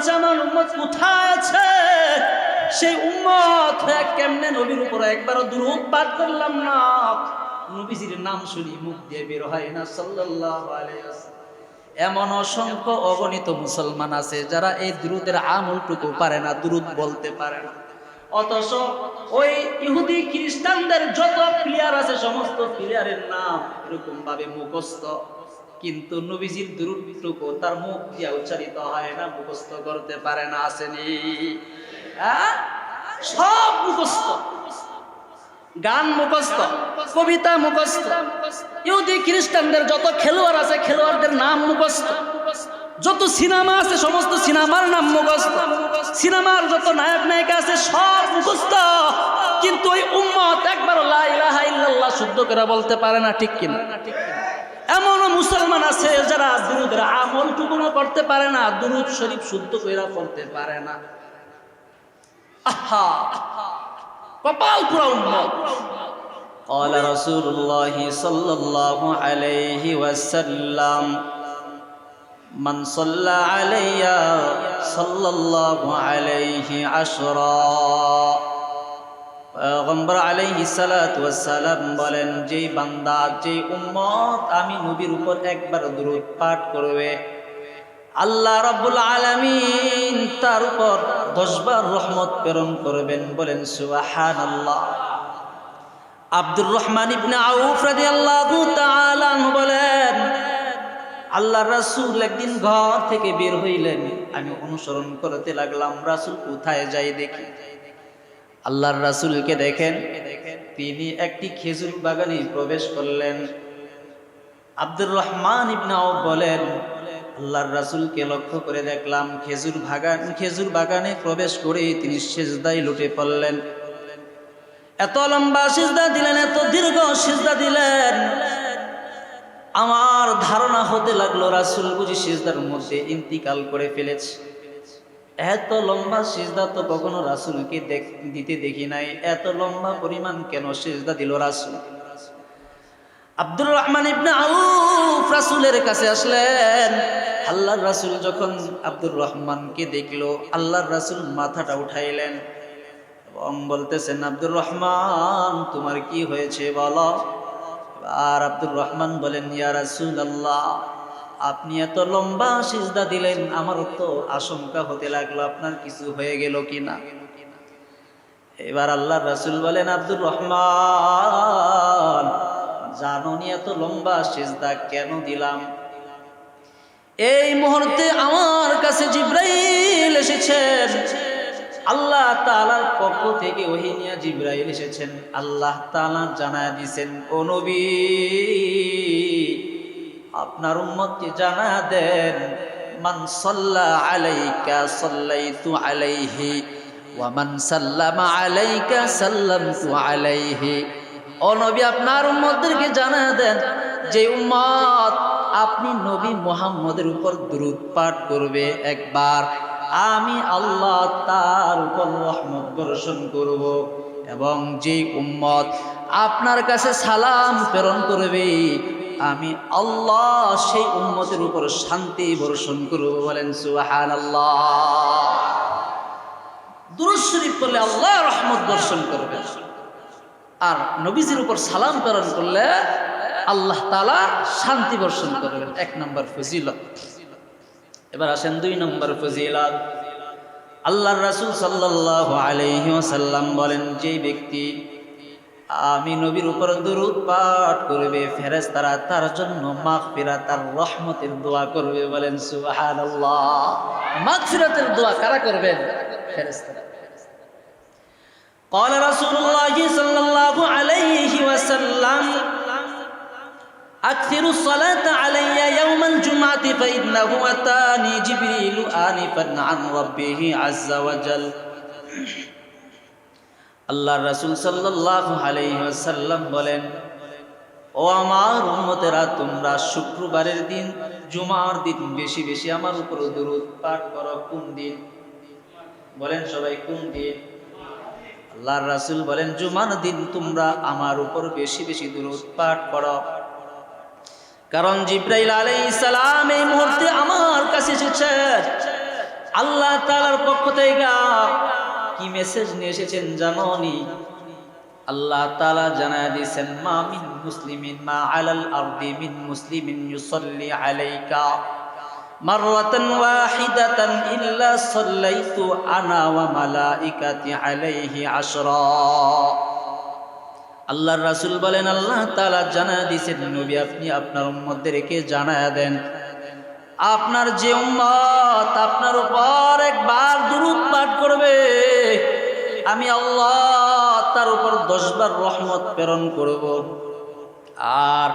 আছে, আমার উম্মত কোথায় আছে? সেই উম্মত হয়ে কেমনে নবীর উপর একবারও দুরূদ পাঠ করলাম না? নবীজির নাম শুনি মুখ দিয়ে বের হয় না সাল্লাল্লাহু আলাইহি ওয়াসাল্লাম। এমন অসংখ্য অগণিত মুসলমান আছে যারা এই দুরূদের আমলটুকু পারে না, দুরূদ বলতে পারে না। অথচ ওই ইহুদি খ্রিস্টানদের যত প্লেয়ার আছে সমস্ত প্লেয়ারের নাম এরকম ভাবে মুখস্থ, কিন্তু নবীজির দুরূদটুকু তার মুখ দিয়ে উচ্চারিত হয় না, মুখস্থ করতে পারে না। আসেনি? হ্যাঁ, সব মুখস্থ, গান মুখস্থ, কবিতা মুখস্থ, ইহুদি খ্রিস্টানদের যত খেলোয়াড় আছে খেলোয়াড়দের নাম মুখস্থ, যত সিনেমা আছে সমস্ত সিনেমার নাম মুখস্থ, সিনেমার যত নায়ক নায়িকা আছে সব মুখস্থ, কিন্তু ওই উম্মত একবার লা ইলাহা ইল্লাল্লাহ শুদ্ধ করে বলতে পারে না। ঠিক কিনা? এমনও মুসলমান আছে যারা দুরূদের আমল টুকুনো করতে পারে না, দুরূদ শরীফ শুদ্ধ করে পড়তে পারে না। আহা, কপাল পুরা উম্মত। قال رسول الله صلى الله عليه وسلم من صلى علي صلى الله عليه عشرا। পয়গম্বর আলাইহিস সালাতু ওয়াস সালাম বলেন, যে বান্দা, যে উম্মত আমি নবীর উপর একবার দুরূদ পাঠ করবে, আল্লাহ রাব্বুল আলামিন তার উপর 10 বার রহমত প্রেরণ করবেন। বলেন সুবহানাল্লাহ। আব্দুর রহমান ইবনে আউফ রাদিয়াল্লাহু তাআলা আনহু বলেন, আল্লাহর রাসূল একদিন ঘর থেকে বের হইলেন, আমি অনুসরণ করতে লাগলাম, রাসূল কোথায় যায় দেখি। আল্লাহর রাসূলকে দেখেন তিনি একটি খেজুর বাগানে প্রবেশ করলেন। আব্দুর রহমান ইবনে আউফ বলেন, আল্লাহর রাসূলকে লক্ষ্য করে দেখলাম খেজুর বাগানে প্রবেশ করে তিনি সিজদায় লুটে পড়লেন। এত লম্বা সিজদা দিলেন, এত দীর্ঘ সিজদা দিলেন, আমার ধারণা হতে লাগলো রাসূল বুঝি সিজদার মধ্যে ইন্তিকাল করে ফেলেছে। এত লম্বা সিজদা তো কখনো রাসূলকে দিতে দেখি নাই, এত লম্বা পরিমাণ কেন সিজদা দিল রাসূল? আব্দুর রহমান ইবনে আউফ রাসূলের কাছে আসলেন। আল্লাহর রাসূল যখন আব্দুর রহমানকে দেখলো, আল্লাহর রাসূল মাথাটা উঠাইলেন এবং বলতেছেন, আব্দুর রহমান তোমার কি হয়েছে বলো। আর আব্দুর রহমান বলেন, ইয়া রাসূলুল্লাহ, আপনি এত লম্বা সিজদা দিলেন, আমার তো আশঙ্কা হতে লাগলো আপনার কিছু হয়ে গেল কিনা। এবার আল্লাহর রাসূল বলেন, আব্দুর রহমান জানো নি এত লম্বা সিজদা কেন দিলাম? এই মুহূর্তে আমার কাছে জিবরাইল এসেছেন, আল্লাহ তাআলার পক্ষ থেকে ওহী নিয়ে জিবরাইল এসেছেন। আল্লাহ তাআলা জানায় দিয়েছেন, ও নবী আপনার উম্মতকে জানায় দেন, মান সাল্লা আলাইকা সাল্লাইতু আলাইহি ওয়া মান সাল্লামা আলাইকা সাল্লামতু আলাইহি। ও নবী আপনার উম্মতদেরকে জানায় দেন, যে উম্মত আপনি নবী মুহাম্মদের উপর দুরূদ পাঠ করবে একবার, আমি আল্লাহ তার উপর রহমত বর্ষণ করব, এবং যে উম্মত আপনার কাছে সালাম প্রেরণ করবে, আমি আল্লাহ সেই উম্মতের উপর শান্তি বর্ষণ করব। বলেন সুবহানাল্লাহ। দুরূদ শরীফ পড়লে আল্লাহ রহমত বর্ষণ করবেন, আর নবীজির উপর সালাম প্রেরণ করলে আল্লাহ তাআলা শান্তি বর্ষণ করবেন। 1 নম্বর ফজিলত। এবার আসেন 2 নম্বর ফজিলত। আল্লাহর রাসূল সাল্লাল্লাহু আলাইহি ওয়াসাল্লাম বলেন, যে ব্যক্তি আমি নবীর উপর দুরূদ পাঠ করবে, ফেরেশতারা তার জন্য মাগফিরাত আর রহমতের দোয়া করবে। বলেন সুবহানাল্লাহ। মাগফিরাতের দোয়া কারা করবেন? ফেরেশতারা। قال رسول الله صلى الله عليه وسلم أكثروا الصلاة علي يوم الجمعة فإنه أتاني جبريل آنفا عن ربه عز وجل। আল্লাহর রাসূল সাল্লাল্লাহু আলাইহি ওয়াসাল্লাম বলেন, ও আমার উম্মতেরা, তোমরা শুক্রবারের দিন, জুমার দিন বেশি বেশি আমার উপর দুরূদ পাঠ করো। কোন দিন? বলেন সবাই, কোন দিন? আল্লাহর রাসূল বলেন, জুমার দিন তোমরা আমার উপর বেশি বেশি দুরূদ পাঠ করো, কারণ জিবরাইল আলাইহিস সালাম এই মুহূর্তে আমার কাছে এসেছেন। আল্লাহ তাআলার পক্ষ থেকে কি মেসেজ নিয়ে এসেছেন জানোনি? আল্লাহ তাআলা জানায় দিয়েছেন, মা মিন মুসলিমিন মা আলাল আরদি মিন মুসলিমিন ইউসাল্লি আলাইকা মাররাতান ওয়াহিদাতান ইল্লা সাল্লাইতু আনা ওয়া মালাইকাতি আলাইহি আশরা। আল্লাহর রাসূল বলেন, আল্লাহ তাআলা জানায় দিয়েছেন, নবী আপনি আপনার উম্মতদেরকে জানায় দেন, আপনার যে উম্মত আপনার উপর একবার দুরূদ পাঠ করবে, আমি আল্লাহ তার উপর 10 বার রহমত প্রেরণ করব। আর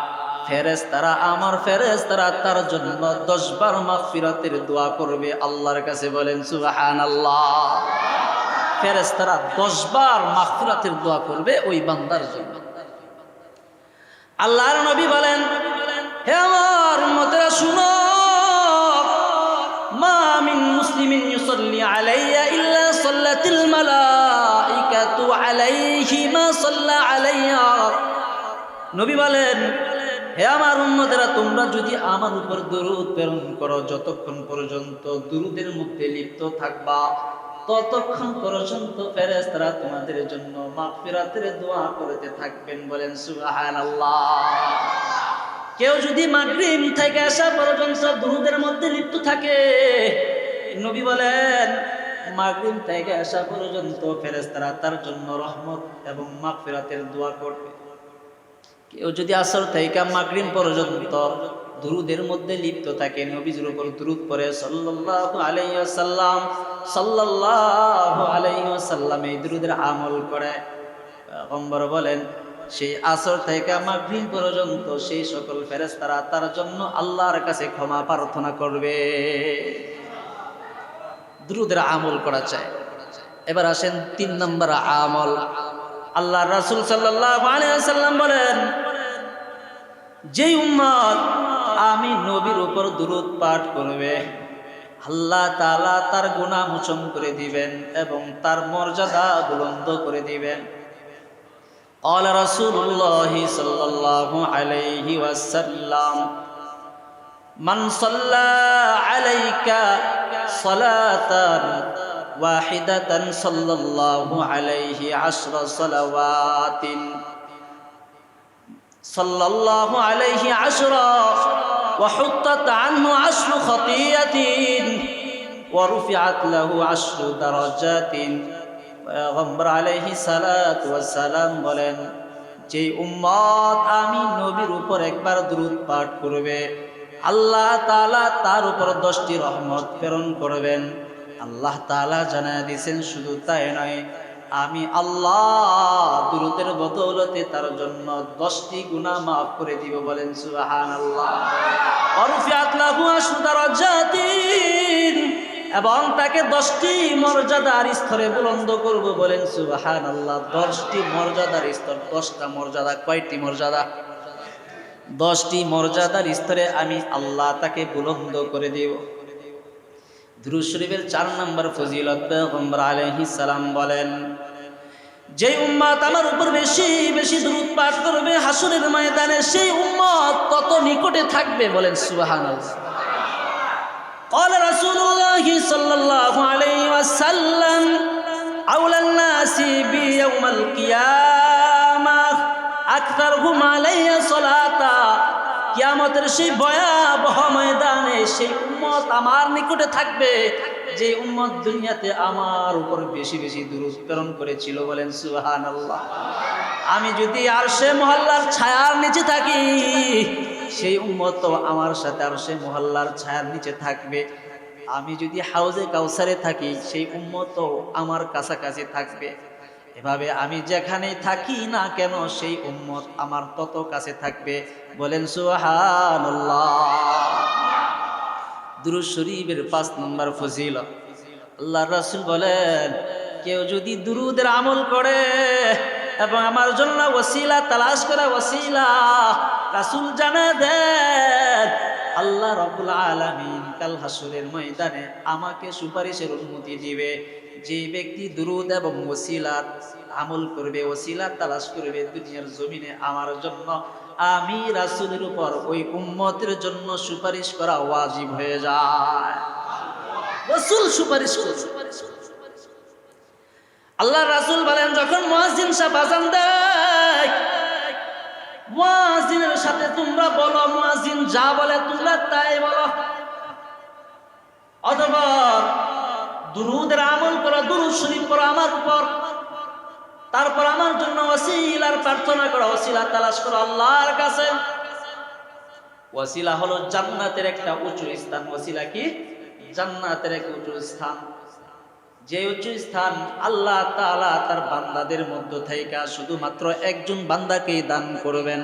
ফেরেশতারা, আমার ফেরেশতারা তার জন্য 10 বার মাগফিরাতের দোয়া করবে আল্লাহর কাছে। বলেন সুবহানাল্লাহ। ফেরেশতারা 10 বার মাগফিরাতের দোয়া করবে ওই বান্দার জন্য। আল্লাহর নবী বলেন, হে আমার উম্মতেরা শুনো, মা মিন মুসলিমিন ইউসাল্লি আলাইয়া ইল্লা সাল্লাতিল মালাইকাতু আলাইহি মা সাল্লা আলাইয়া। নবী বলেন, হে আমার উম্মতেরা, তোমরা যদি আমার উপর দরুদ প্রেরণ করো, যতক্ষণ পর্যন্ত দরুদের মধ্যে লিপ্ত থাকবা, ততক্ষণ পর্যন্ত ফেরেশতারা তোমাদের জন্য মাগফিরাতের দোয়া করতে থাকবেন। বলেন সুবহানাল্লাহ। কেউ যদি মাগরিব থেকে আসা পর্যন্ত দরুদের মধ্যে লিপ্ত থাকে, নবী বলেন মাগরিব থেকে আসা পর্যন্ত ফেরেশতারা তার জন্য রহমত এবং মাগফিরাতের দোয়া করবে। কেউ যদি আসর থেকে মাগরিব পর্যন্ত দুরুদের মধ্যে লিপ্ত থাকে, নবীর উপর দুরুদ পড়ে সাল্লাল্লাহু আলাইহি ওয়াসাল্লাম, সাল্লাল্লাহু আলাইহি ওয়াসাল্লাম, এই দুরুদের আমল করে, পয়গম্বর বলেন সেই আসর থেকে মাগরিব পর্যন্ত সেই সকল ফেরেশতারা তার জন্য আল্লাহর কাছে ক্ষমা প্রার্থনা করবে। দুরুদের আমল করা চাই। এবার আসেন 3 নম্বর আমল। আল্লাহর রাসূল সাল্লাল্লাহু আলাইহি ওয়াসাল্লাম বলেন, যেই উম্মত আমি নবীর উপর দুরূদ পাঠ করবে, আল্লাহ তাআলা তার গুনাহ মোচন করে দিবেন এবং তার মর্যাদা বুলন্দ করে দিবেন। قال رسول الله صلى الله عليه وسلم من صلى عليك صلاة واحدة صلى الله عليه 10 صلوات صلى الله عليه 10 وحطت عنه 10 خطيئة ورفعت له 10 درجات। পয়গম্বর আলাইহিস সালাতু ওয়াস সালাম বলেন, যে উম্মত আমি নবীর উপর একবার দুরূদ পাঠ করবে, আল্লাহ তাআলা তার উপর 10টি রহমত প্রেরণ করবেন। আল্লাহ তাআলা জানায় দিয়েছেন, শুধু তাই নয়, আমি আল্লাহ দুরূদের বদৌলতে তার জন্য 10টি গুনাহ মাফ করে দিব। বলেন সুবহানাল্লাহ। ওয়ারফিআত লাহু 10 দারাজাতিন, এবং তাকে 10টি মর্যাদার স্তরে বুলন্দ করব। বলেন সুবহানাল্লাহ। 10টি মর্যাদার স্তর। 10টা মর্যাদা। কয়টি মর্যাদা? 10টি মর্যাদার স্তরে আমি আল্লাহ তাকে বুলন্দ করে দেব। দুরূদ শরীফের 4 নম্বর ফজিলত, পয়গম্বর আলাইহিস সালাম বলেন, যে উম্মত আমার উপর বেশি বেশি দুরূদ পাঠ করবে, হাসরের ময়দানে সেই উম্মত কত নিকটে থাকবে। বলেন সুবহানাল্লাহ। قال رسول الله صلى الله عليه وسلم أولى الناس بي يوم القيامة أكثرهم علي صلاة। কিয়ামতের সেই ভয়াবহ ময়দানে সেই উম্মত আমার নিকটে থাকবে যে উম্মত দুনিয়াতে আমার উপর বেশি বেশি দুরূদ প্রেরণ করেছিল। বলেন সুবহানাল্লাহ। আমি যদি আরশে মহল্লার ছায়ার নিচে থাকি, সেই উম্মত তো আমার সাথে আরশে মহল্লার ছায়ার নিচে থাকবে। আমি যদি হাউজে কাউসারে থাকি, সেই উম্মত তো আমার কাছাকাছি থাকবে। এভাবে আমি যেখানেই থাকি না কেন, সেই উম্মত আমার তত কাছে থাকবে। বলেন সুবহানাল্লাহ। দুরূদ শরীফের 5 নম্বর ফজিলত, আল্লাহর রাসূল বলেন, কেউ যদি দুরূদের আমল করে এবং আমার জন্য ওসিলা তালাশ করে, ওসিলা রাসূল জানা দেন, আল্লাহ রাব্বুল আলামিন কাল হাসরের ময়দানে আমাকে সুপারিশের অনুমতি দিবে। যে ব্যক্তি দুরূদ এবং ওসিলাত আমল করবে, ওসিলা তালাশ করবে দুনিয়ার জমিনে আমার জন্য, আমি রাসূলের উপর ওই উম্মতের জন্য সুপারিশ করা ওয়াজিব হয়ে যায়। রাসূল সুপারিশ করবে। আল্লাহ রাসূল বলেন যখন মুয়াজ্জিন সাহেব আযান দেয়, মুয়াজ্জিনের সাথে তোমরা বলো, মুয়াজ্জিন যা বলে তোমরা তাই বলো। অতঃপর দুরূদের আমল করো, দুরূদ শরীফ পড়ো আমার উপর। তারপর আমার জন্য ওসিলার প্রার্থনা করো, ওসিলা তালাশ করো আল্লাহর কাছে। ওসিলা হলো জান্নাতের একটা উঁচু স্থান। ওসিলা কি? জান্নাতের এক উঁচু স্থান। যে উঁচু স্থান আল্লাহ তাআলা তার বান্দাদের মধ্য থেকে শুধুমাত্র একজন বান্দাকেই দান করবেন।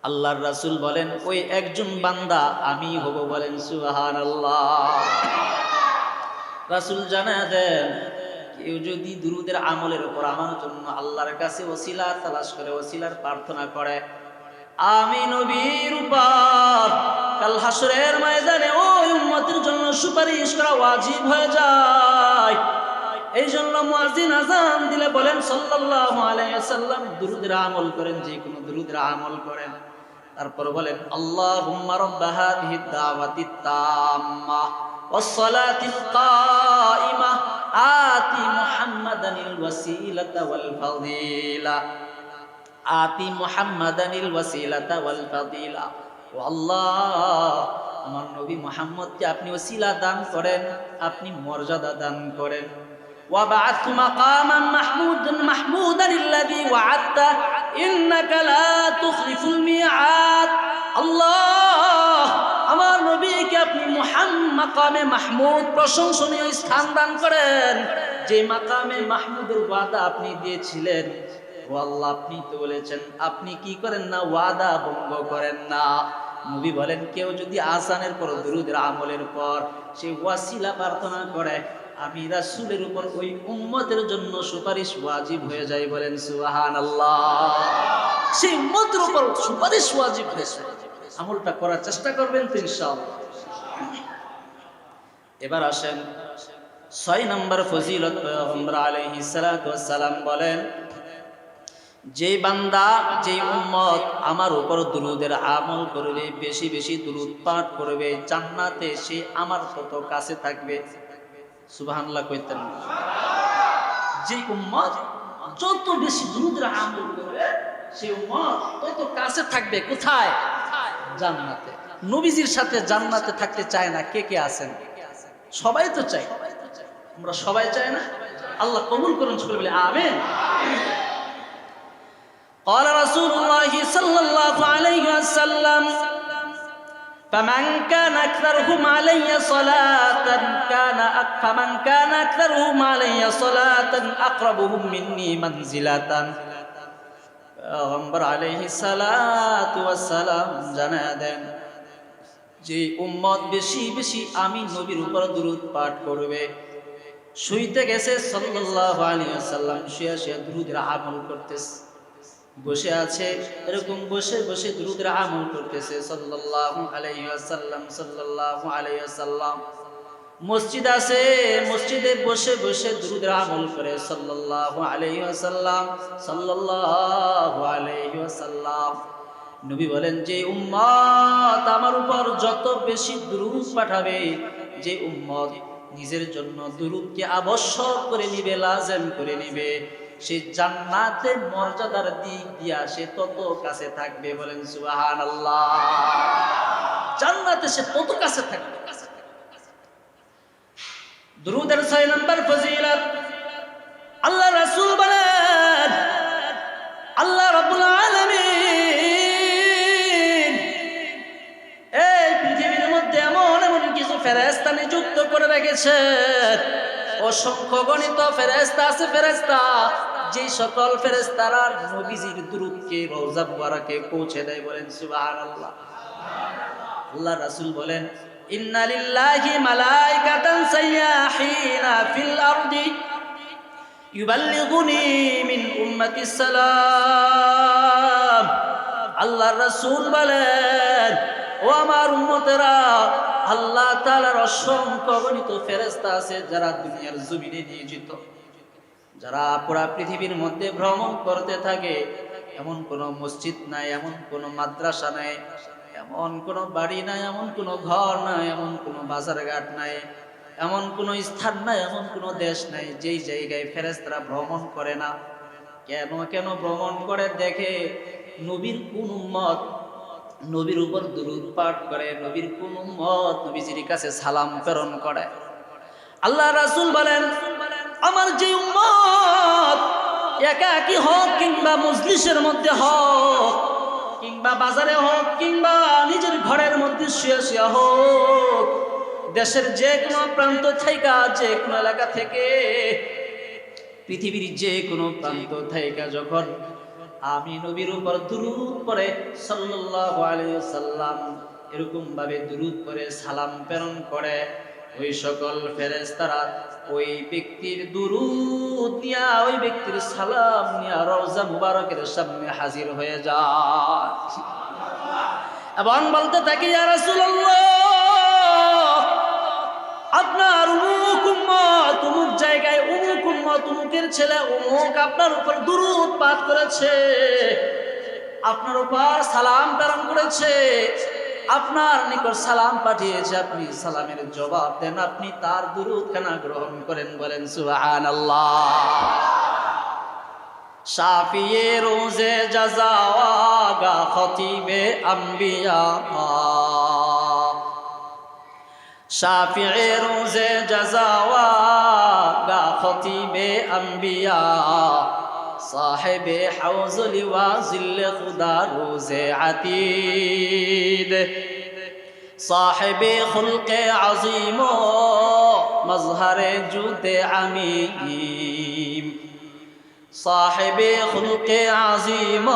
আল্লাহর রাসূল বলেন ওই একজন বান্দা আমি হব। বলেন সুবহানাল্লাহ। রাসূল জানায় দেন কেউ যদি দুরূদের আমলের উপর আমার জন্য আল্লাহর কাছে ওসিলা তালাশ করে, ওসিলার প্রার্থনা করে, আমি নবীর উপর কাল হাসরের ময়দানে ওই উম্মতের জন্য সুপারিশ করা ওয়াজিব হয়ে যায়। এই জন্য মুয়াজ্জিন আযান দিলে বলেন সাল্লাল্লাহু আলাইহি ওয়াসাল্লাম, দুরূদের আমল করেন, যে কোনো দুরূদের আমল করেন। তারপর বলেন আল্লাহুম্মা রাব্বা হাযিহি দাওয়াতিত তাম্মা ওয়াস সালাতিল কাইমা আতি মুহাম্মাদানিল ওয়াসিলাতা ওয়াল ফাযিলা, আতি মুহাম্মাদানিল ওয়াসিলাতা ওয়াল ফাযিলা। ও আল্লাহ, আমার নবী মুহাম্মদকে আপনি ওসিলা দান করেন, আপনি মর্যাদা দান করেন। ওয়া বা'আতহু মাকামান মাহমুদান আল্লাযী ওয়া'আদতা ইন্নাকা লা তুখলিফুল মিআদ। আল্লাহ, আমার নবীকে আপনি মাকামে মাহমুদ, প্রশংসনীয় স্থান দান করেন, যে মাকামে মাহমুদের ওয়াদা আপনি দিয়েছিলেন। ও আল্লাহ, আপনি তো বলেছেন আপনি কি করেন না, ওয়াদা ভঙ্গ করেন না। নবী বলেন কেউ যদি আযানের পর দুরূদের আমলের পর সে ওয়াসিলা প্রার্থনা করে, আমি রাসূলের উপর ওই উম্মতের জন্য সুপারিশ ওয়াজিব হয়ে যায়। বলেন সুবহানাল্লাহ। সেই উম্মতের উপর সুপারিশ ওয়াজিব হয়েছে। আমলটা করার চেষ্টা করবেন তো ইনশাআল্লাহ। এবার আসেন 6 নম্বর ফজিলত। পয়গম্বর আলাইহিস সালাতু ওয়াস সালাম বলেন, যে বান্দা, যে উম্মত আমার উপর দুরূদের আমল করবে, বেশি বেশি দুরূদ পাঠ করবে, জান্নাতে সে আমার তত কাছে থাকবে। সুবহানাল্লাহ কইতেন। যে উম্মত যত বেশি দুরূদের আমল করবে সেই উম্মত তত কাছে থাকবে। কোথায়? জান্নাতে। নবীজির সাথে জান্নাতে থাকতে চায় না কে কে আছেন? সবাই তো চাই, আমরা সবাই চাই না? আল্লাহ কবুল করুন, সকলে বলে আমিন। قال رسول الله صلى الله عليه وسلم فمن كان أكثرهم علي صلاة فمن كان أكثرهم علي صلاة أقربهم مني منزلة। পয়গম্বর আলাইহিস সালাতু ওয়াস সালাম জানায় দেন, যে উম্মত বেশি বেশি আমি নবীর উপর দুরূদ পাঠ করবে, শুইতে গেছে সাল্লাল্লাহু আলাইহি ওয়াসাল্লাম, শুয়ে শুয়ে দুরূদের আমল করতেছে, বসে আছে এরকম বসে বসে দুরূদের আমল করতেছে সাল্লাল্লাহু আলাইহি ওয়াসাল্লাম, সাল্লাল্লাহু আলাইহি ওয়াসাল্লাম। মসজিদ আছে, মসজিদে বসে বসে দুরূদের আমল করে সাল্লাল্লাহু আলাইহি ওয়াসাল্লাম, সাল্লাল্লাহু আলাইহি ওয়াসাল্লাম। নবী বলেন, যে উম্মত আমার উপর যত বেশি দুরূদ পাঠাবে, যে উম্মত নিজের জন্য দুরূদকে আবশ্যক করে নিবে, লাজিম করে নিবে, সে জান্নাতে মর্যাদার দিক দিয়া সে তত কাছে থাকবে। বলেন সুবহানাল্লাহ। জান্নাতে সে তত কাছে থাকবে। দুরূদের 6 নম্বর ফজিলত। আল্লাহ রাসূল বলেন, আল্লাহ রাব্বুল আলামিন এই পৃথিবীর মধ্যে এমন এমন কিছু ফেরেশতা নিযুক্ত করে রেখেছেন, অসংখ্য গণিত ফেরেশতা আছে, ফেরেশতা যে সকল ফেরেশতারা নবীজির দুরূদকে রওজা মুবারকে পৌঁছে দেয়। বলেন সুবহানাল্লাহ। আল্লাহ রাসূল বলেন, ইন্না লিল্লাহি মালাইকাতান সাইয়াহিনা ফিল আরদি ইউবাল্লিগুনি মিন উম্মাতিস সালাম। আল্লাহ রাসূল বলেন, ও আমার উম্মতেরা, আল্লাহ তাআলার অসংখ্য গণিত ফেরেশতা আছে যারা দুনিয়ার জমিনে নিয়োজিত, যারা পুরা পৃথিবীর মধ্যে ভ্রমণ করতে থাকে। এমন কোনো মসজিদ নাই, এমন কোনো মাদ্রাসা নাই, এমন কোনো বাড়ি নাই, এমন কোনো ঘর নাই, এমন কোনো বাজারঘাট নাই এমন কোনো স্থান নাই, এমন কোনো দেশ নাই যেই জায়গায় ফেরেশতারা ভ্রমণ করে না। কেন কেন ভ্রমণ করে? দেখে নবীর কোন উম্মত নবীর উপর দুরূদ পাঠ করে, নবীর কোন উম্মত নবীজির কাছে সালাম প্রেরণ করে। আল্লাহ রাসূল বলেন, আমার যে উম্মত একাকী হোক কিংবা মজলিসের মধ্যে হোক কিংবা বাজারে হোক কিংবা নিজের ঘরের মধ্যে শুয়ে শুয়ে হোক, দেশের যে কোনো প্রান্ত থেকে, যে কোনো এলাকা থেকে, পৃথিবীর যে কোনো প্রান্ত থেকে যখন আমি নবীর উপর দুরূদ পড়ে সাল্লাল্লাহু আলাইহি ওয়াসাল্লাম এরকম ভাবে দুরূদ পড়ে সালাম প্রেরণ করে, ওই সকল ফেরেশতারা ওই ব্যক্তির দুরূদ নিয়া, ওই ব্যক্তির সালাম নিয়া রওজা মুবারকের সামনে হাজির হয়ে যায় এবং বলতে থাকে, ইয়া রাসূলুল্লাহ, আপনার অমুক উম্মত অমুক জায়গায়, অমুক উম্মত অমুকের ছেলে অমুক আপনার উপর দুরূদ পাঠ করেছে, আপনার উপর সালাম প্রেরণ করেছে, আপনার নিকট সালাম পাঠিয়েছে, আপনি সালামের জবাব দেন, আপনি তার দুরূদ খানা গ্রহণ করেন। বলেন সুবহানাল্লাহ। শাফিয়ে রোজে জাযাওয়াগা খতিবে আম্বিয়া, শাফিয়ে রোজে জাযাওয়াগা খতিবে আম্বিয়া, সাহেবে হাউজুল ওয়াজিল খুদা রোজে আতীদ, সাহেবে খুলকে আজিম মজহরে জুদে আমিম, সাহেবে খুলকে আজিম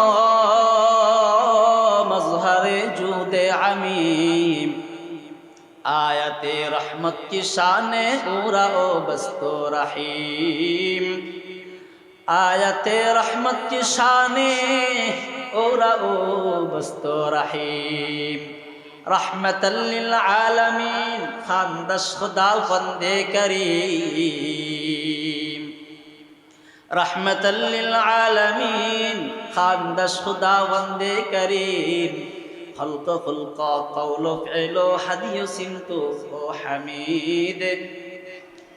মজহরে জুদে আমিম, आयते रहमत की शाने पूरा ओ बस्तो रहीम, आयते रहमत की शाने पूरा ओ बस्तो रहीम, रहमतल लिल आलमीन खानदश खुदा बंदे करीम, रहमतल लिल आलमीन खानदश खुदा बंदे करीम, खल्क खुल्क कौलो फ़िलो हदियो सिमतो ओ हमीद,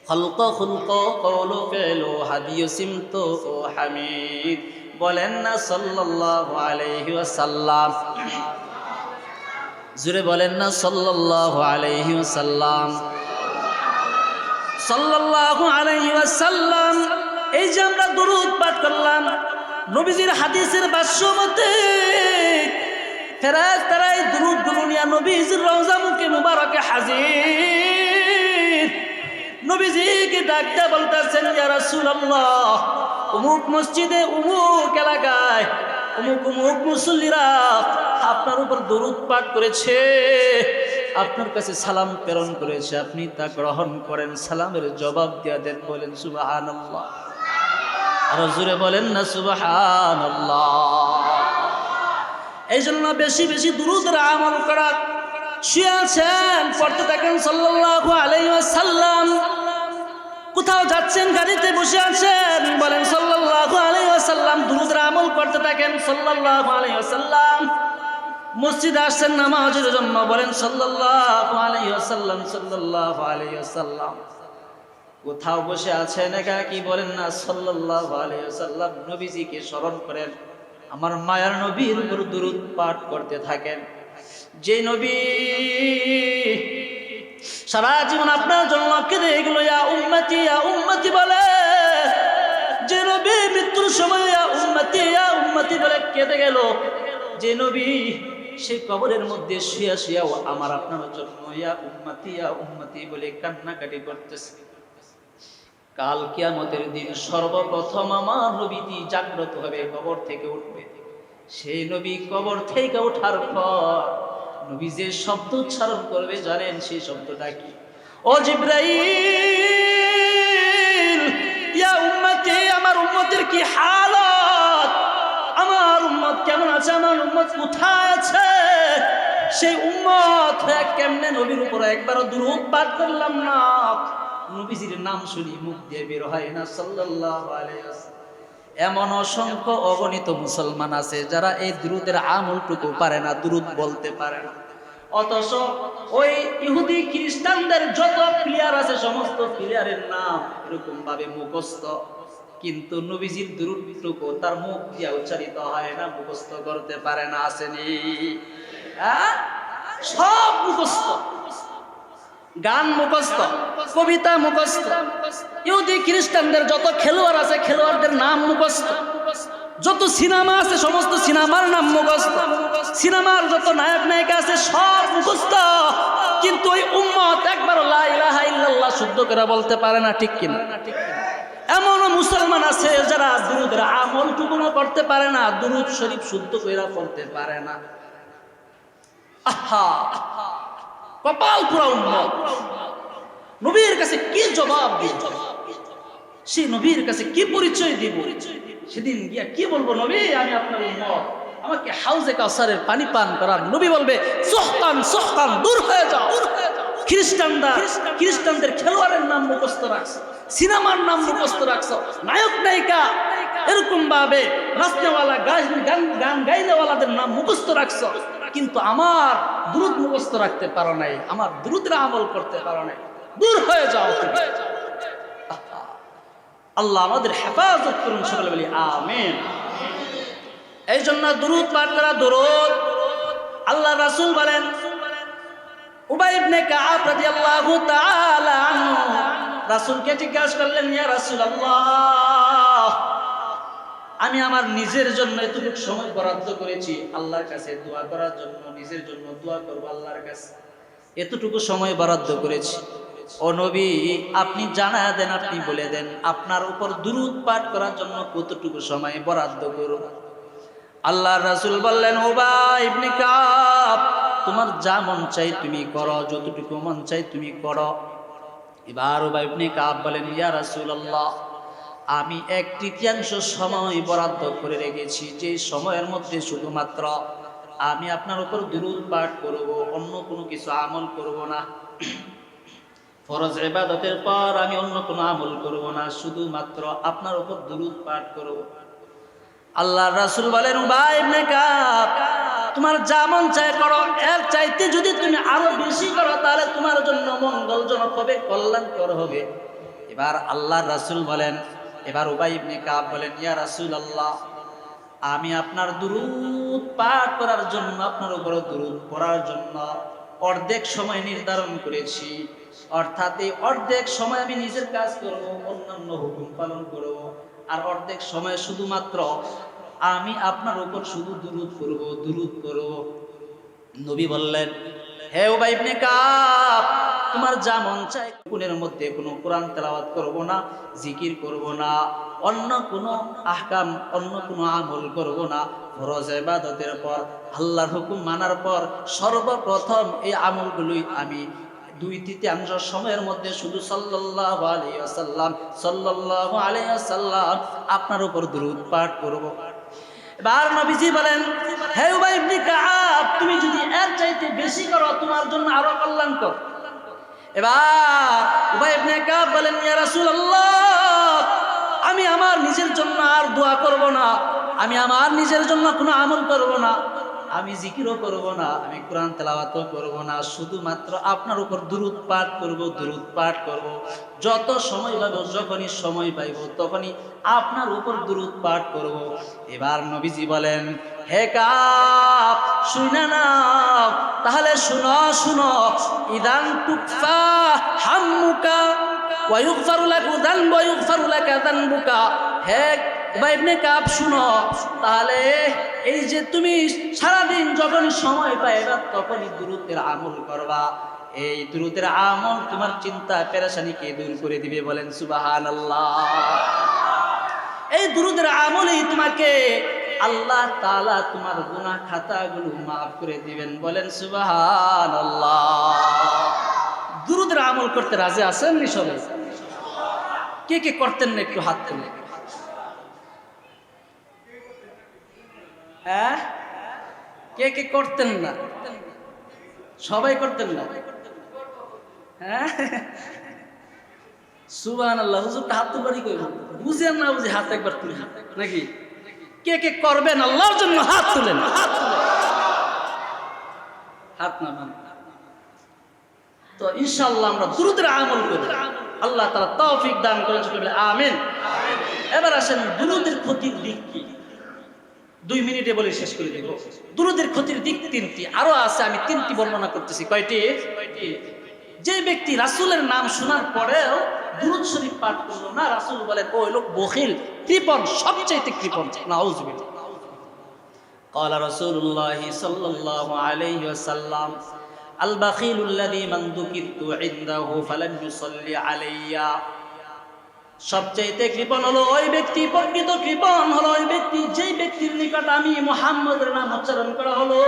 खल्क खुल्क कौलो फ़िलो हदियो सिमतो ओ हमीद। बोलें ना सल्लल्लाहु अलैहि वसल्लम, जुरे बोलें ना सल्लल्लाहु अलैहि वसल्लम, सल्लल्लाहु अलैहि वसल्लम। এই যে আমরা দুরূদ পাঠ করলাম, নবীজির হাদিসের ভাষ্য মতে ফেরেশতারা এই দুরূদগুলো নিয়ে নবীজির রওজা মুকে মুবারকে হাজির। নবীজিকে ডাকতে বলতেছেন, ইয়া রাসূলুল্লাহ, অমুক মসজিদে অমুক এলাকায় অমুক অমুক মুসল্লিরা আপনার উপর দুরূদ পাঠ করেছে, আপনার কাছে সালাম প্রেরণ করেছে, আপনি তা গ্রহণ করেন, সালামের জবাব দিয়া দেন। বলেন সুবহানাল্লাহ। আর জোরে বলেন না সুবহানাল্লাহ। এই জন্য বেশি বেশি দুরূদের আমল করা। শুয়ে আছেন, পড়তে থাকেন সাল্লাল্লাহু আলাইহি ওয়াসাল্লাম। কোথাও যাচ্ছেন, গাড়িতে বসে আছেন, বলেন সাল্লাল্লাহু আলাইহি ওয়াসাল্লাম, দুরূদের আমল করতে থাকেন সাল্লাল্লাহু আলাইহি ওয়াসাল্লাম। মসজিদে আসছেন নামাজের জন্য, বলেন সাল্লাল্লাহু আলাইহি ওয়াসাল্লাম, সাল্লাল্লাহু আলাইহি ওয়াসাল্লাম। কোথাও বসে আছেন একাকী, বলেন না সাল্লাল্লাহু আলাইহি ওয়াসাল্লাম। নবীজিকে স্মরণ করেন, আমার মায়ার নবীর উপর দুরূদ পাঠ করতে থাকেন। যে নবী সারা জীবন আপনার জন্য কেঁদে এগুলো ইয়া উম্মতি বলে, যে নবী মৃত্যুর সময় ইয়া উম্মতি বলে কেঁদে গেল, যে নবী সেই কবরের মধ্যে শুয়া শুয়াও আমার আপনার জন্য ইয়া উম্মতি বলে কান্নাকাটি করতেছে, কাল কিয়ামতের দিন সর্বপ্রথম আমার নবীটি জাগ্রত হবে, কবর থেকে উঠবে। সেই নবী কবর থেকে ওঠার পর নবী যে শব্দ উচ্চারণ করবে জানেন সেই শব্দটা কি? ও জিবরাইল, ইয়া উম্মতি, আমার উম্মতের কি হালত, আমার উম্মত কেমন আছে, আমার উম্মত কোথায় আছে? সেই উম্মত হয়ে কেমনে নবীর উপর একবারও দুরূদ পাঠ করলাম না, নবীজির নাম শুনি মুখ দিয়ে বের হয় না সাল্লাল্লাহু আলাইহি ওয়াসাল্লাম। এমন অসংখ্য অগণিত মুসলমান আছে যারা এই দুরূদের আমলটুকু পারে না, দুরূদ বলতে পারে না। অথচ ওই ইহুদি খ্রিস্টানদের যত প্লেয়ার আছে সমস্ত প্লেয়ারের নাম এরকম ভাবে মুখস্থ, কিন্তু নবীজির দুরূহটুকু তার মুখ দিয়ে উচ্চারিত হয় না, মুখস্থ করতে পারে না। আসেনি? সব মুখস্থ, গান মুখস্থ, কবিতা মুখস্থ, ইহুদি খ্রিস্টানদের যত খেলোয়াড় আছে খেলোয়াড়দের নাম মুখস্থ, যত সিনেমা আছে সমস্ত সিনেমার নাম মুখস্থ, সিনেমার যত নায়ক নায়িকা আছে সব মুখস্থ, কিন্তু ওই উম্মত একবার লা ইলাহা ইল্লাল্লাহ শুদ্ধ করে বলতে পারে না। ঠিক কিনা? এমনও মুসলমান আছে যারা দুরূদের আমলটুকুও করতে পারে না, দুরূদ শরীফ শুদ্ধ করে পড়তে পারে না। আহা, কপাল পুরা উম্মত। নবীর কাছে কি জবাব দিব? সেই নবীর কাছে কি পরিচয় দিব? সেদিন গিয়া কি বলবো? নবী, আমি আপনার উম্মত, আমাকে হাউজে কাউসারের পানি পান করান। নবী বলবে, সোহকান সোহকান, দূর হয়ে যাও। খ্রিস্টানদের খেলোয়াড়ের নাম মুখস্থ রাখছো, সিনেমার নাম মুখস্থ রাখছো, নায়ক নায়িকা এরকম ভাবে নাচনেওয়ালা গান গাইনেওয়ালাদের নাম মুখস্থ রাখছো, কিন্তু আমার দুরূদ মুখস্থ রাখতে পারো নাই, আমার দুরূদের আমল করতে পারো নাই। দূর হয়ে যাও। আল্লাহ আমাদের হেফাজত করুন, সকলে বলি আমিন। এই জন্য দুরূদ পাঠ করা দুরূদ। আল্লাহ রাসূল বলেন, উবাই ইবনে কাআব রাদিয়াল্লাহু তাআলা আনহু রাসূলকে জিজ্ঞাসা করলেন, ইয়া রাসূলুল্লাহ, আমি আমার নিজের জন্য এতটুকু সময় বরাদ্দ করেছি আল্লাহর কাছে দোয়া করার জন্য, নিজের জন্য দোয়া করব আল্লাহর কাছে, এতটুকু সময় বরাদ্দ করেছি। ও নবী, আপনি জানায় দেন, আপনি বলে দেন আপনার উপর দুরূদ পাঠ করার জন্য কতটুকু সময় বরাদ্দ করব। আল্লাহর রাসূল বললেন, উবাই ইবনে কাব, তোমার যা মন চাই তুমি করো, যতটুকু মন চাই তুমি করো। এবার উবাই ইবনে কাব বলেন, ইয়া রাসূলুল্লাহ, আমি 1/3 সময় বরাদ্দ করে রেখেছি, যে সময়ের মধ্যে শুধুমাত্র আমি আপনার উপর দুরূদ পাঠ করব, অন্য কোনো কিছু আমল করব না। ফরজ ইবাদতের পর আমি অন্য কোনো আমল করব না, শুধুমাত্র আপনার উপর দুরূদ পাঠ করব। আল্লাহর রাসূল বলেন, উবাই ইবনে কাব, তোমার যা মন চায় করো, এর চাইতে যদি তুমি আরো বেশি করো তাহলে তোমার জন্য মঙ্গলজনক হবে, কল্যাণকর হবে। এবার আল্লাহর রাসূল বলেন, এবার উবাই ইবনে কাব বলেন, ইয়া রাসূলুল্লাহ, আমি আপনার দুরূদ পাঠ করার জন্য, আপনার উপর দুরূদ পড়ার জন্য অর্ধেক সময় নির্ধারণ করেছি, অর্থাৎ এই অর্ধেক সময় আমি নিজের কাজ করব, অন্যান্য হুকুম পালন করব, আর অর্ধেক সময় শুধুমাত্র আমি আপনার উপর শুধু দুরূদ করব, দুরূদ করব। নবী বললেন, হে উবাই ইবনে কাব, তোমার যা মন চায়, কোনের মধ্যে কোনো কোরআন তেলাওয়াত করব না, জিকির করব না, অন্য কোনো আহকাম, অন্য কোনো আমল করব না। ফরজ ইবাদতের পর, আল্লাহর হুকুম মানার পর সর্বপ্রথম এই আমলগুলোই আমি 2/3 সময়ের মধ্যে শুধু সাল্লাল্লাহু আলাইহি ওয়াসাল্লাম, সাল্লাল্লাহু আলাইহি ওয়াসাল্লাম আপনার উপর দুরূদ পাঠ করব। এবার নবীজি বলেন, হে উবাই ইবনে কাব, তুমি যদি এর চাইতে বেশি করো তোমার জন্য আরো কল্যাণকর। এবার উবাই ইবনে কাব বলেন, ইয়া রাসূলুল্লাহ, আমি আমার নিজের জন্য আর দোয়া করব না, আমি আমার নিজের জন্য কোনো আমল করব না, আমি জিকিরও করব না, আমি কোরআন তেলাওয়াতও করব না, শুধুমাত্র আপনার উপর দুরূদ পাঠ করব, দুরূদ পাঠ করব। যত সময় পাবো, যখনই সময় পাইব তখনই আপনার উপর দুরূদ পাঠ করব। এবার নবীজি বলেন, হে কাব, শুনে নাও, তাহলে শুনো শুনো, ইদান তুকফা হাম্মুকা ওয়া ইগফারু লাকা যানবুকা ওয়া ইগফারু লাকা যানবুকা। হে উবাই ইবনে কাব, শুনো, তাহলে এই যে তুমি সারাদিন যখন সময় পাইবা তখনই দুরূদের আমল করবা, এই দুরূদের আমল তোমার চিন্তা পেরেশানিকে দূর করে দিবে। বলেন সুবহানাল্লাহ। এই দুরূদের আমলেই তোমাকে আল্লাহ তাআলা তোমার গুনাহ খাতাগুলো মাফ করে দিবেন। বলেন সুবহানাল্লাহ। দুরূদের আমল করতে রাজি আছেন নি সবাই? কে কে করতেন না একটু হাত তুলে? হ্যাঁ, কে কে করতেন না? সবাই করতেন না? হ্যাঁ, সুবহানাল্লাহ। হুজুর হাত তুলবারই কইব, বুঝেন না বুঝি হাত একবার তুলে নাকি? কে কে করবেন আল্লাহর জন্য হাত তুলেন, হাত তুলেন। হাত নামান। তো ইনশাআল্লাহ আমরা দুরূদের আমল করি, আল্লাহ তাআলা তৌফিক দান করেন, সকলে বলে আমিন। এবার আসেন দুরূদের ক্ষতির দিক কি, 2 মিনিটে বলে শেষ করে দেব। দুরূদের ক্ষতির দিক 3টি, আরো আছে, আমি 3টি বর্ণনা করতেছি। কয়টি? যে ব্যক্তি রাসূলের নাম শোনার পরেও দুরূদ শরীফ পাঠ করলো না, রাসূল বলেন ওই লোক বখিল, কৃপণ, সবচেয়ে কৃপণ। নাউযুবিল্লাহ। قال رسول الله صلى الله عليه وسلم البخيل الذي من ذكرت عنده فلم يصلي علي। সবচেয়ে কৃপণ হলো ওই ব্যক্তি, প্রকৃত কৃপণ হলো ওই ব্যক্তি যেই ব্যক্তির নিকট আমি মুহাম্মদের নাম উচ্চারণ করা হলো,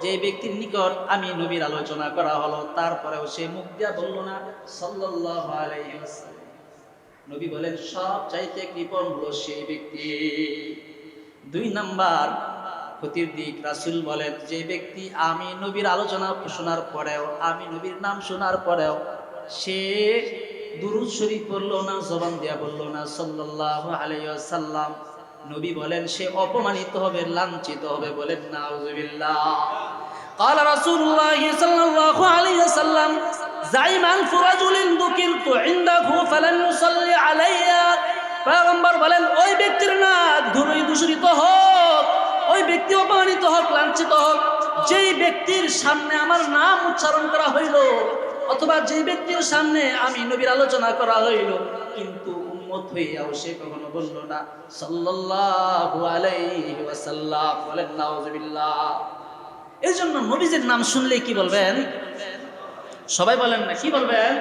যে ব্যক্তির নিকট আমি নবীর আলোচনা করা হলো, তারপরেও সে মুখ দিয়া বলল না সাল্লাল্লাহু আলাইহি ওয়াসাল্লাম। নবী বলেন সবচাইতে কৃপণ হলো সেই ব্যক্তি। 2 নাম্বার ক্ষতির দিক, রাসূল বলেন যে ব্যক্তি আমি নবীর আলোচনা শোনার পরেও, আমি নবীর নাম শোনার পরেও সে দুরূদ শরীফ পড়লো না, জবান দিয়া বলল না সাল্লাল্লাহু আলাইহি ওয়াসাল্লাম, নবী বলেন সে অপমানিত হবে, লাঞ্ছিত হবে। বলেন নাউযুবিল্লাহ। قال رسول الله صلى الله عليه وسلم زعم ألف رجل ذكرت عنده فلن يصلي علي। পয়গম্বর বলেন ওই ব্যক্তির না দূষিত হোক, ওই ব্যক্তি অপমানিত হোক, লাঞ্ছিত হোক, যেই ব্যক্তির সামনে আমার নাম উচ্চারণ করা হইল, অথবা যেই ব্যক্তির সামনে আমি নবীর আলোচনা করা হইল, কিন্তু উম্মত হইয়াও সে কখনো বলল না সাল্লাল্লাহু আলাইহি ওয়াসাল্লাম। বলেন নাউযুবিল্লাহ। এই জন্য নবীজির নাম শুনলে কি বলবেন? সবাই বলেন না, কি বলবেন?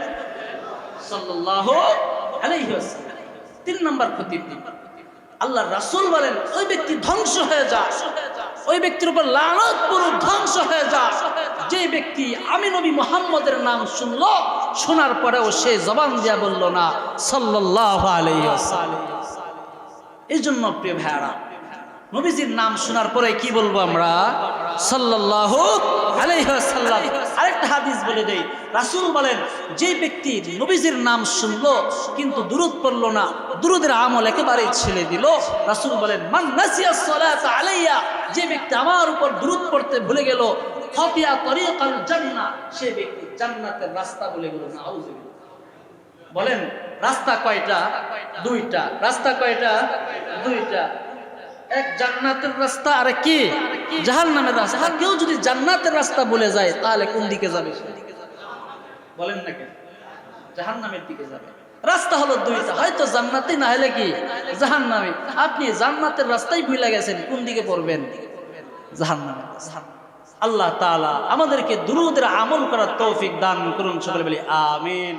সাল্লাল্লাহু আলাইহি ওয়াসাল্লাম। 3 নাম্বার ক্ষতির দিক, আল্লাহর রাসূল বলেন ওই ব্যক্তি ধ্বংস হয়ে যায়, ওই ব্যক্তির উপর লানত পুরো ধ্বংস হয়ে যায় যে ব্যক্তি আমি নবী মুহাম্মদের নাম শুনলো, শোনার পরেও সে জবান দিয়া বলল না সাল্লাল্লাহু আলাইহি ওয়াসাল্লাম। এই জন্য প্রিয় ভাইরা, নবীজির নাম শোনার পরে কি বলবো আমরা? সাল্লাল্লাহু আলাইহি ওয়াসাল্লাম। আরেকটা হাদিস বলে দেই, রাসূল বলেন যে ব্যক্তি নবীজির নাম শুনলো কিন্তু দুরূদ পড়লো না, দুরূদের আমল একেবারেই ছেড়ে দিল, রাসূল বলেন মান নাসিয়াস সালাতা আলাইয়া, যে ব্যক্তি আমার উপর দুরূদ পড়তে ভুলে গেল, খাতিয়া তরিকাল জান্নাহ, সে ব্যক্তি জান্নাতের রাস্তা ভুলে গেল। নাউযুবিল্লাহ। বলেন রাস্তা কয়টা? 2টা। রাস্তা কয়টা? 2টা। এক জান্নাতের রাস্তা, আর কি জাহান্নামের রাস্তা। কেউ যদি জান্নাতের রাস্তা বলে যায় তাহলে কোন দিকে যাবে? বলেন না কেন? জাহান্নামের দিকে যাবে। রাস্তা হলো 2টা, হয়তো জান্নাতে না হলে কি জাহান্নামে। আপনি জান্নাতের রাস্তাই ভুলে গেছেন, কোন দিকে পড়বেন? জাহান্নামে। আল্লাহ তাআলা আমাদেরকে দুরূদের আমল করার তৌফিক দান করুন, সকলে বলি আমিন।